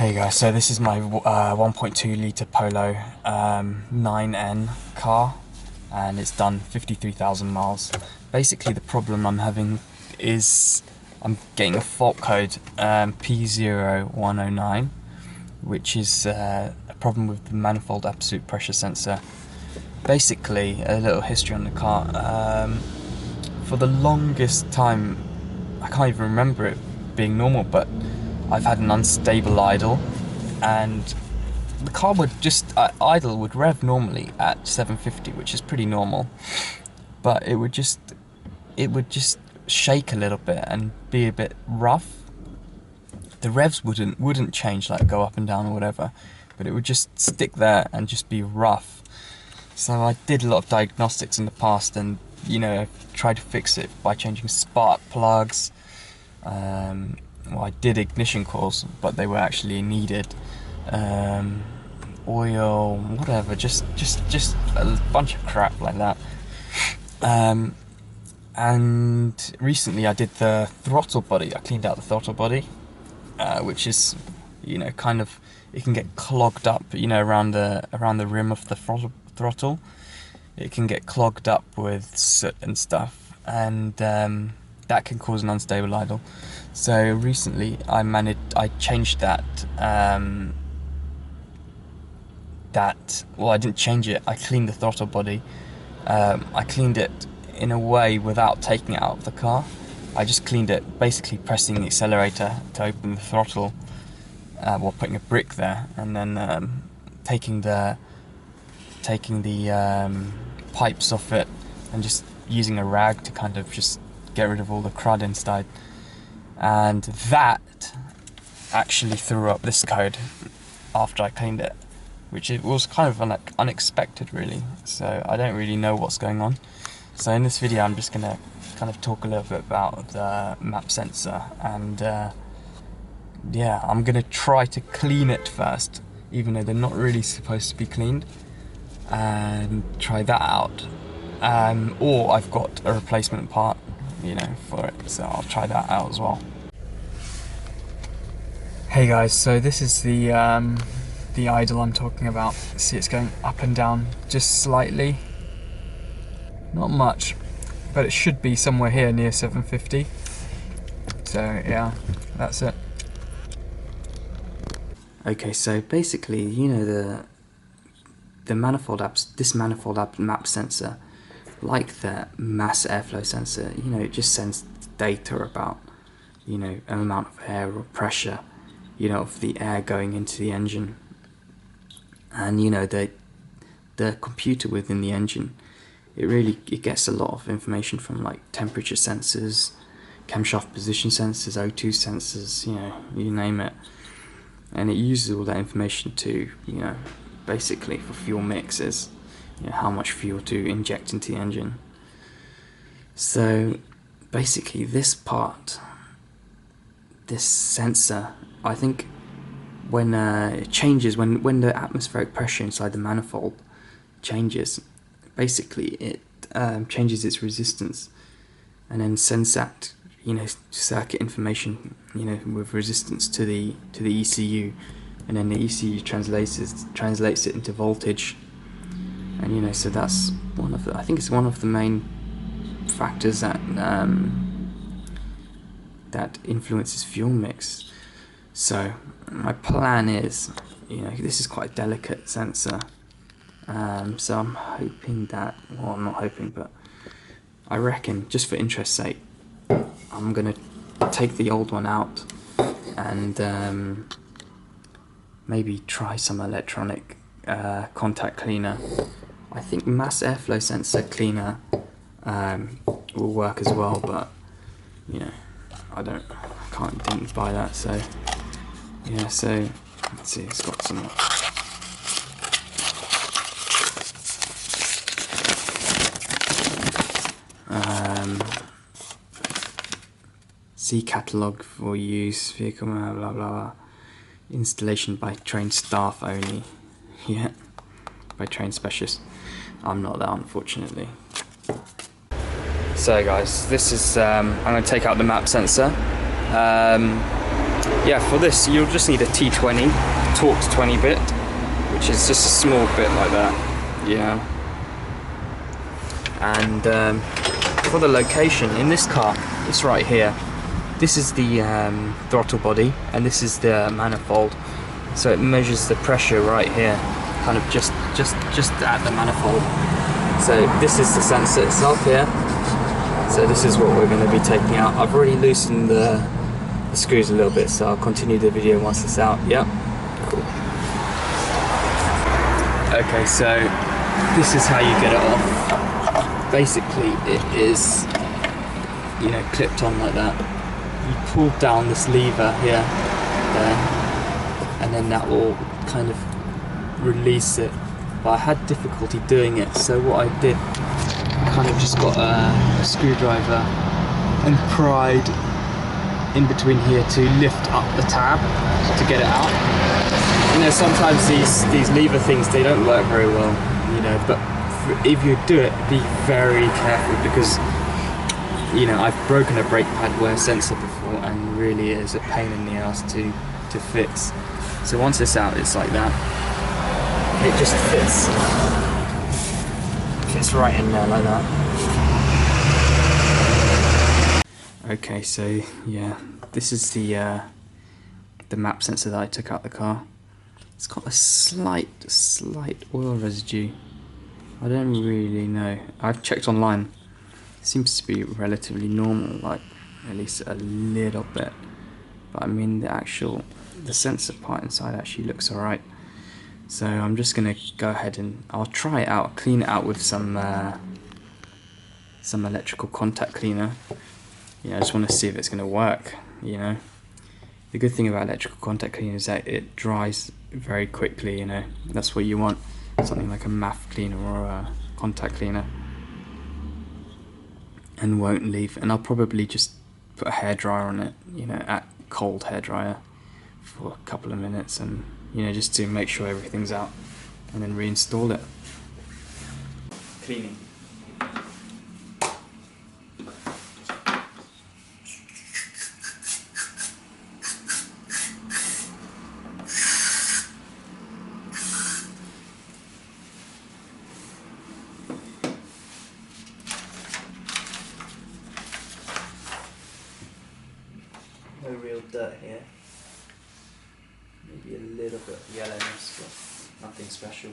Hey guys, so this is my 1.2 litre Polo 9N car, and it's done 53,000 miles. Basically the problem I'm having is I'm getting a fault code P0109, which is a problem with the Manifold Absolute Pressure sensor. Basically, a little history on the car. For the longest time, I can't even remember it being normal, but I've had an unstable idle, and the car would just idle would rev normally at 750, which is pretty normal, but it would just shake a little bit and be a bit rough. The revs wouldn't change, like go up and down or whatever, but it would just stick there and just be rough. So I did a lot of diagnostics in the past, and I tried to fix it by changing spark plugs. Well, I did ignition coils, but they were actually needed. Oil, whatever, just a bunch of crap like that. And recently I did the throttle body. I cleaned out the throttle body, which is, kind of, it can get clogged up, around the rim of the throttle. It can get clogged up with soot and stuff, and that can cause an unstable idle. So recently I changed that. Well, I didn't change it. I cleaned the throttle body. I cleaned it in a way without taking it out of the car. I just cleaned it, basically pressing the accelerator to open the throttle, while putting a brick there, and then taking the pipes off it, and just using a rag to kind of just get rid of all the crud inside. And that actually threw up this code after I cleaned it, which it was kind of unexpected, really. So I don't really know what's going on. So in this video I'm just going to kind of talk a little bit about the map sensor, and yeah, I'm going to try to clean it first, even though they're not really supposed to be cleaned, and try that out. Or I've got a replacement part, for it, so I'll try that out as well. Hey guys, so this is the idle I'm talking about. See, it's going up and down just slightly, not much, but it should be somewhere here near 750. So yeah, that's it. Okay, so basically, the manifold map sensor, like the mass airflow sensor, it just sends data about, an amount of air or pressure, of the air going into the engine. And the computer within the engine, it gets a lot of information from, like, temperature sensors, camshaft position sensors, O2 sensors, you name it. And it uses all that information to, basically for fuel mixes, how much fuel to inject into the engine. So basically this sensor, I think when it changes, when the atmospheric pressure inside the manifold changes, basically it changes its resistance, and then sends that circuit information with resistance to the ECU, and then the ECU translates it into voltage. And so that's I think it's one of the main factors that that influences fuel mix. So my plan is, this is quite a delicate sensor, so I'm hoping that, well, I'm not hoping, but I reckon, just for interest's sake, I'm gonna take the old one out and maybe try some electronic contact cleaner. I think mass airflow sensor cleaner will work as well, but I didn't buy that. So yeah, so let's see, it's got some C catalogue for use, vehicle, blah blah blah, installation by trained staff only. Yeah, by trained specialists. I'm not that, unfortunately. So guys, this is I'm going to take out the map sensor. yeah, for this you'll just need a T20 Torx 20 bit, which is just a small bit like that, you know. And for the location in this car, it's right here. This is the throttle body, and this is the manifold. So it measures the pressure right here, kind of just at the manifold. So this is the sensor itself here. So this is what we're going to be taking out. I've already loosened the screws a little bit, so I'll continue the video once it's out. Yep, cool. Okay, so this is how you get it off. Basically, it is, you know, clipped on like that. You pull down this lever here, there, and then that will kind of release it. But I had difficulty doing it, so what I did, kind of just got a screwdriver and pried in between here to lift up the tab to get it out. You know, sometimes these lever things, they don't work very well, you know, but if you do it, be very careful, because, you know, I've broken a brake pad wear sensor before, and really it is a pain in the ass to fix. So once it's out, it's like that. It just fits right in there like that. Okay, so yeah, this is the map sensor that I took out the car. It's got a slight oil residue. I don't really know. I've checked online. It seems to be relatively normal, like at least a little bit. But I mean, the sensor part inside actually looks alright. So I'm just gonna go ahead and I'll try it out, clean it out with some electrical contact cleaner. You know, I just want to see if it's gonna work. You know, the good thing about electrical contact cleaner is that it dries very quickly. You know, that's what you want. Something like a MAF cleaner or a contact cleaner, and won't leave. And I'll probably just put a hairdryer on it. You know, at cold hairdryer for a couple of minutes, and you know, just to make sure everything's out, and then reinstall it. Cleaning. No real dirt here. Maybe a little bit of yellowness, but nothing special.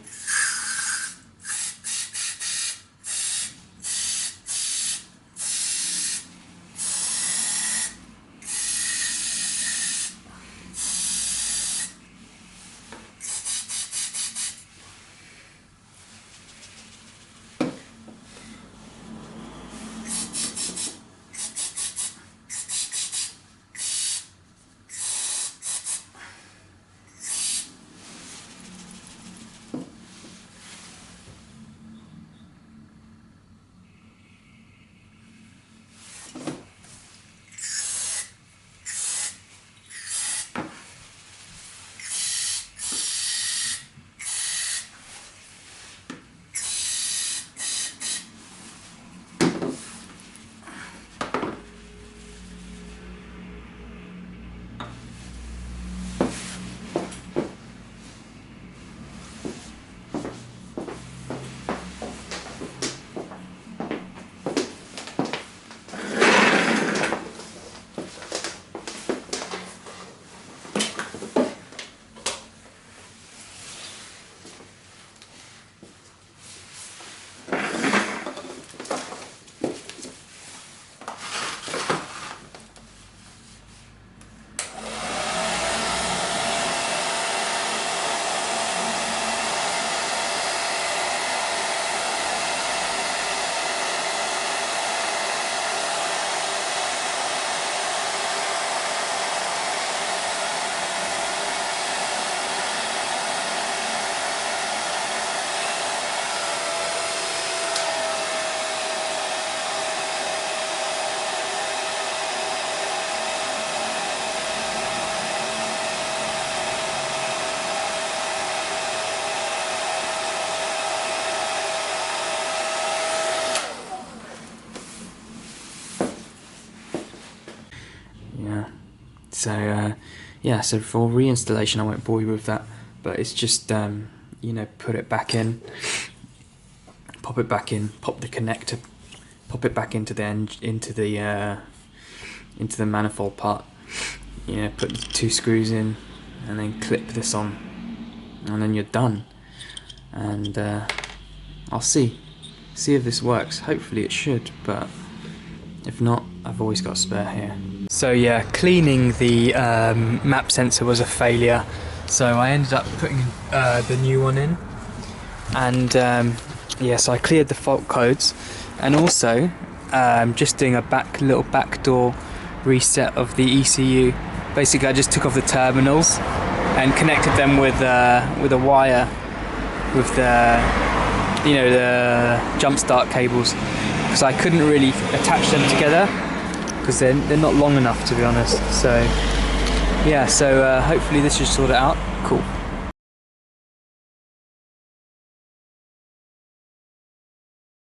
So yeah, so for reinstallation I won't bore you with that, but it's just you know, put it back in, pop it back in, pop the connector, pop it back into the into the manifold part, you know, put the 2 screws in and then clip this on, and then you're done. And I'll see if this works. Hopefully it should, but if not, I've always got a spare here. So yeah, cleaning the map sensor was a failure, so I ended up putting the new one in, and yeah, so I cleared the fault codes, and also just doing a little backdoor reset of the ECU. Basically I just took off the terminals and connected them with a wire with the, you know, the jump start cables, because I couldn't really attach them together because they're not long enough, to be honest. So yeah, so hopefully this should sort it out. Cool.